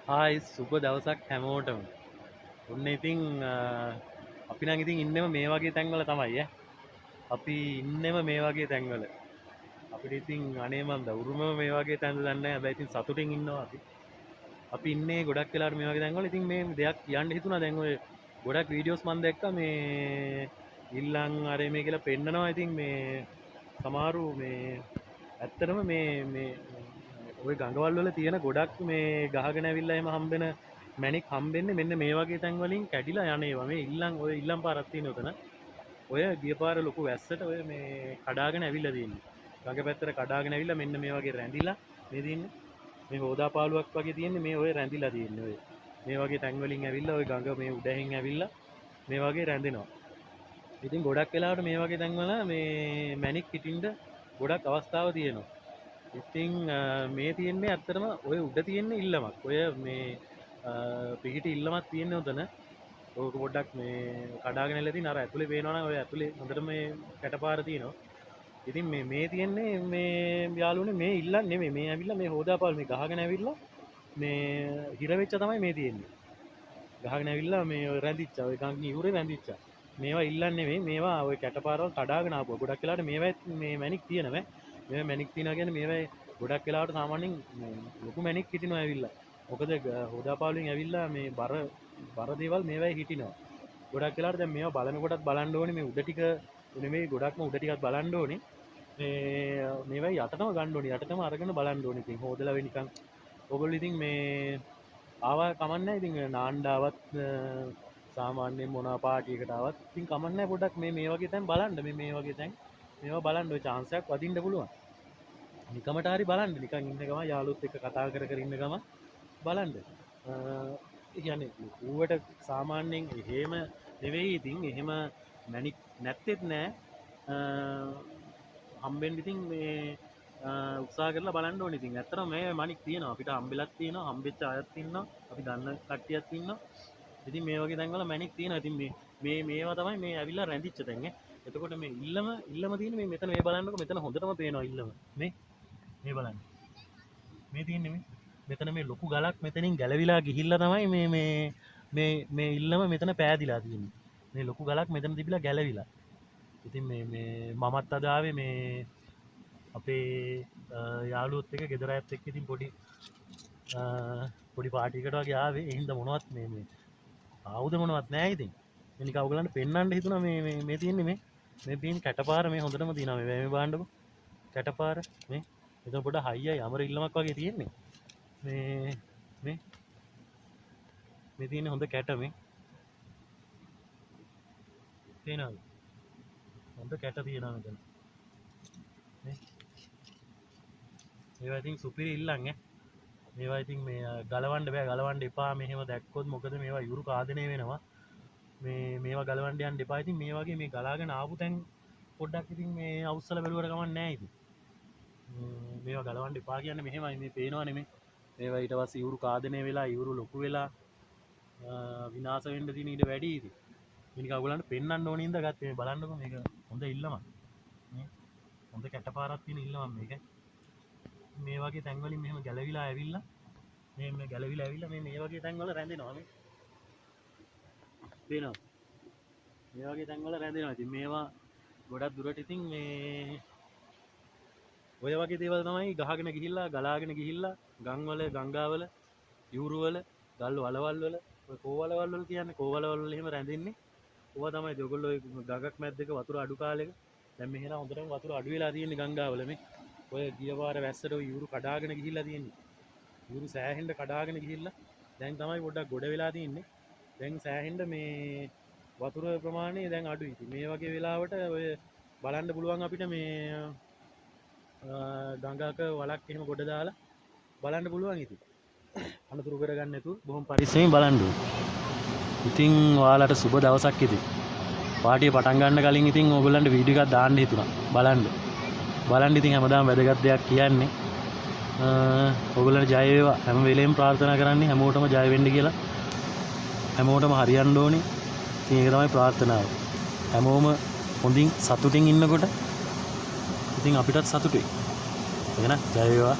Hi සුබ දවසක් හැමෝටම. ඔන්න ඉතින් අපි නම් ඉතින් ඉන්නෙම මේ වගේ තැන්වල තමයි ඈ. අපි ඉන්නෙම මේ වගේ තැන්වල. අපිට ඉතින් අනේ මන්ද උරුමම මේ වගේ තැන්වල දන්නේ නැහැ. හැබැයි ඉතින් සතුටින් ඉන්නවා අපි. අපි ඉන්නේ ගොඩක් වෙලාවට මේ වගේ තැන්වල. ඉතින් මේ දෙයක් කියන්න හිතුණා. දැන් ඔය ගොඩක් වීඩියෝස් මම දැක්කා මේ ඊළඟ අර මේ කියලා පෙන්නනවා. ඉතින් මේ සමහරු මේ ඇත්තටම මේ ඔය ගඟවල් වල තියෙන ගොඩක් මේ ගහගෙන ඇවිල්ලා එහෙම හම්බෙන මැණික් හම්බෙන්නේ මෙන්න මේ වගේ තැන් වලින් කැඩිලා යන ඒවා. මේ ඔය ඊළම් පාරක් තියෙන උතන. ඔය ගිය පාර ලොකු වැස්සට ඔය මේ කඩාගෙන ඇවිල්ලා තියෙන්නේ. ගඟ පැත්තට කඩාගෙන ඇවිල්ලා මෙන්න මේ වගේ රැඳිලා මේ තියෙන්නේ. මේ හොදා පාළුවක් වගේ තියෙන්නේ මේ ඔය රැඳිලා තියෙන්නේ ඔය. මේ වගේ තැන් වලින් ඇවිල්ලා ඔය ගඟ මේ උඩහින් ඇවිල්ලා මේ වගේ රැඳෙනවා. ඉතින් ගොඩක් වෙලාවට මේ වගේ තැන් වල මේ මැණික් හිටින්න ගොඩක් අවස්ථාව තියෙනවා. ඉතින් මේ තියෙන්නේ ඇත්තටම ඔය උඩ තියෙන්නේ ඉල්ලමක්. ඔය මේ පිහිටි ඉල්ලමක් තියෙන්නේ උතන. ඕක පොඩ්ඩක් මේ කඩාගෙන ඇවිල්ලා තියෙන අර ඇතුලේ පේනවා නම් ඔය ඇතුලේ හොඳට මේ කැටපාර තියෙනවා. ඉතින් මේ තියෙන්නේ මේ යාළුවනේ මේ ඉල්ලන් නෙමෙයි. මේ ඇවිල්ලා මේ හොදාපාල් මේ ගහගෙන ඇවිල්ලා මේ හිර වෙච්ච තමයි මේ තියෙන්නේ. ගහගෙන ඇවිල්ලා මේ ඔය රැඳිච්චා. ඔය ගඟ ඉවුරේ රැඳිච්චා. මේවා ඉල්ලන් නෙමෙයි. මේවා ඔය කැටපාරවල් කඩාගෙන ආපුවා. ගොඩක් වෙලාවට මේවා මේ මැණික් තියෙනවා. මේ මැණික් තියනවා කියන්නේ මේවා ගොඩක් වෙලාවට සාමාන්‍යයෙන් ලොකු මැණික් හිටිනවා ඇවිල්ලා. මොකද හොදාපාලුවෙන් ඇවිල්ලා මේ බර දේවල් මේවා හිටිනවා. ගොඩක් වෙලාවට දැන් මේවා බලනකොටත් බලන්න ඕනේ මේ උඩ ටික නෙමෙයි ගොඩක්ම උඩ ටිකක් බලන්න ඕනේ. මේවා යටටම ගන්න ඕනේ. යටටම අරගෙන බලන්න ඕනේ. ඉතින් හොදලා වෙ නිකන් ඔයගොල්ලෝ ඉතින් මේ ආවා කමන්නේ. ඉතින් නාණ්ඩාවත් සාමාන්‍යයෙන් මොනවා පාටියකට ආවත් ඉතින් කමන්නේ පොඩ්ඩක් මේ වගේ තැන් බලන්න. මේ වගේ තැන් මේවා බලන්න ඔය chance එකක් වදින්න පුළුවන්. නිකමට හරි බලන්න නිකන් ඉන්න ගම යාළුවොත් එක්ක කතා කර කර ඉන්න ගම බලන්න. ඒ කියන්නේ ඌවට සාමාන්‍යයෙන් එහෙම නෙවෙයි ඉතින් එහෙම මැණික් නැත්තේත් නෑ. හම්බෙන්න ඉතින් මේ උත්සාහ කරලා බලන්න ඕනේ. ඉතින් ඇත්තටම මේ මණික් තියෙනවා. අපිට හම්බෙලක් තියෙනවා. හම්බෙච්ච අයත් ඉන්නවා. අපි දන්න කට්ටියක් ඉන්නවා. ඉතින් මේ වගේ තැන්වල මැණික් තියෙනවා. ඉතින් මේවා තමයි මේ ඇවිල්ලා රැඳිච්ච තැන් ඈ. එතකොට මේ ඉල්ලම තියෙන මේ මෙතන මේ බලන්නකො මෙතන හොඳටම පේනවා ඉල්ලම. මේ බලන්න. මේ තියෙන්නේ මෙතන මේ ලොකු ගලක් මෙතනින් ගැලවිලා ගිහිල්ලා තමයි මේ ඉල්ලම මෙතන පෑදිලා තියෙන්නේ. මේ ලොකු ගලක් මෙතන තිබිලා ගැලවිලා. ඉතින් මේ මමත් අද ආවේ මේ අපේ යාළුවොත් එක්ක ගෙදර අයත් එක්ක ඉතින් පොඩි පාටියකට වගේ ආවේ. ඒ හින්දා මොනවත් මේ ආයුධ මොනවත් නැහැ ඉතින්. මේ නිකන් ඔයගලන්ට පෙන්වන්න හිතුණා මේ තියෙන්නේ මේ පින් කැටපාර මේ හොඳටම තියෙනවා. මේ බලන්නකො. කැටපාර මේ එතන පොඩ හයියයි අමර ඉල්ලමක් වගේ තියෙන්නේ. මේ තියෙන්නේ හොඳ කැට මේ. තේනවද? හොඳ කැට තියෙනවා මෙතන. මේවා ඉතින් සුපිරි ඉල්ලන් ඈ. මේවා ඉතින් මේ ගලවන්න බෑ. ගලවන්න එපා. මෙහෙම දැක්කොත් මොකද මේවා යුරු කාදනය වෙනවා. මේවා ගලවන්න යන්න එපා. ඉතින් මේ වගේ මේ ගලාගෙන ආපු තැන් පොඩ්ඩක් ඉතින් මේ අවුස්සලා බැලුවට කමක් නැහැ ඉතින්. මේවා ගලවන්න එපා කියන්නේ මෙහෙමයි. මේ පේනවා නෙමෙයි. මේවා ඊට පස්සේ ඉවුරු කාදනය වෙලා ඉවුරු ලොකු වෙලා විනාශ වෙන්න තියෙන ඊට වැඩි ඉතින්. මේක ඔයගොල්ලන්ට පෙන්වන්න ඕනේ ඉඳ ගත්තේ. මේ බලන්නකො මේක හොඳ ඉල්ලමක්. හොඳ කැටපාරක් තියෙන ඉල්ලමක් මේක. මේ වගේ තැන් වලින් මෙහෙම ගැලවිලා ඇවිල්ලා මේ ගැලවිලා ඇවිල්ලා මේ වගේ තැන් වල රැඳෙනවා මේ. පේනවා. මේ වගේ තැන් වල රැඳෙනවා. ඉතින් මේවා ගොඩක් දුරට ඉතින් මේ ඔය වගේ දේවල් තමයි ගහගෙන ගිහිල්ලා ගලාගෙන ගිහිල්ලා ගම්වල ගංගාවල යූරුවල ගල් වලවල් වල ඔය කෝවලවල් වල කියන්නේ කෝවලවල් වල එහෙම රැඳෙන්නේ. ඕවා තමයි ඔයගොල්ලෝ ඔය ගඟක් මැද්දක වතුර අඩු කාලෙක දැන් මෙහෙන හොඳටම වතුර අඩු වෙලා තියෙන්නේ ගංගාවල මේ. ඔය ගිය පාර වැස්සට ඔය යූරු කඩාගෙන ගිහිල්ලා තියෙන්නේ. යූරු සෑහෙන්න කඩාගෙන ගිහිල්ලා දැන් තමයි පොඩ්ඩක් ගොඩ වෙලා තියෙන්නේ. දැන් සෑහෙන්න මේ වතුර ප්‍රමාණය දැන් අඩුයි. ඉතින් මේ වගේ වෙලාවට ඔය බලන්න පුළුවන් අපිට මේ ගංගාක වලක් එහෙම ගොඩ දාලා බලන්න පුළුවන් ඉතින්. අනතුරු කරගන්න නැතුව බොහොම පරිස්සමෙන් බලන්න ඕනේ. ඉතින් ඔයාලට සුබ දවසක් ඉතින්. පාටිය පටන් ගන්න කලින් ඉතින් ඕගොල්ලන්ට වීඩියෝ එකක් දාන්න හිතුණා. බලන්න ඉතින් හැමදාම වැදගත් දෙයක් කියන්නේ. ඕගොල්ලන්ට ජය වේවා. හැම වෙලේම ප්‍රාර්ථනා කරන්නේ හැමෝටම ජය වෙන්න කියලා. හැමෝටම හරියන්න ඕනේ. ඉතින් ඒක තමයි ප්‍රාර්ථනාව. හැමෝම හොඳින් සතුටින් ඉන්නකොට ඉතින් අපිටත් සතුටුයි. එහෙනම් ජය වේවා.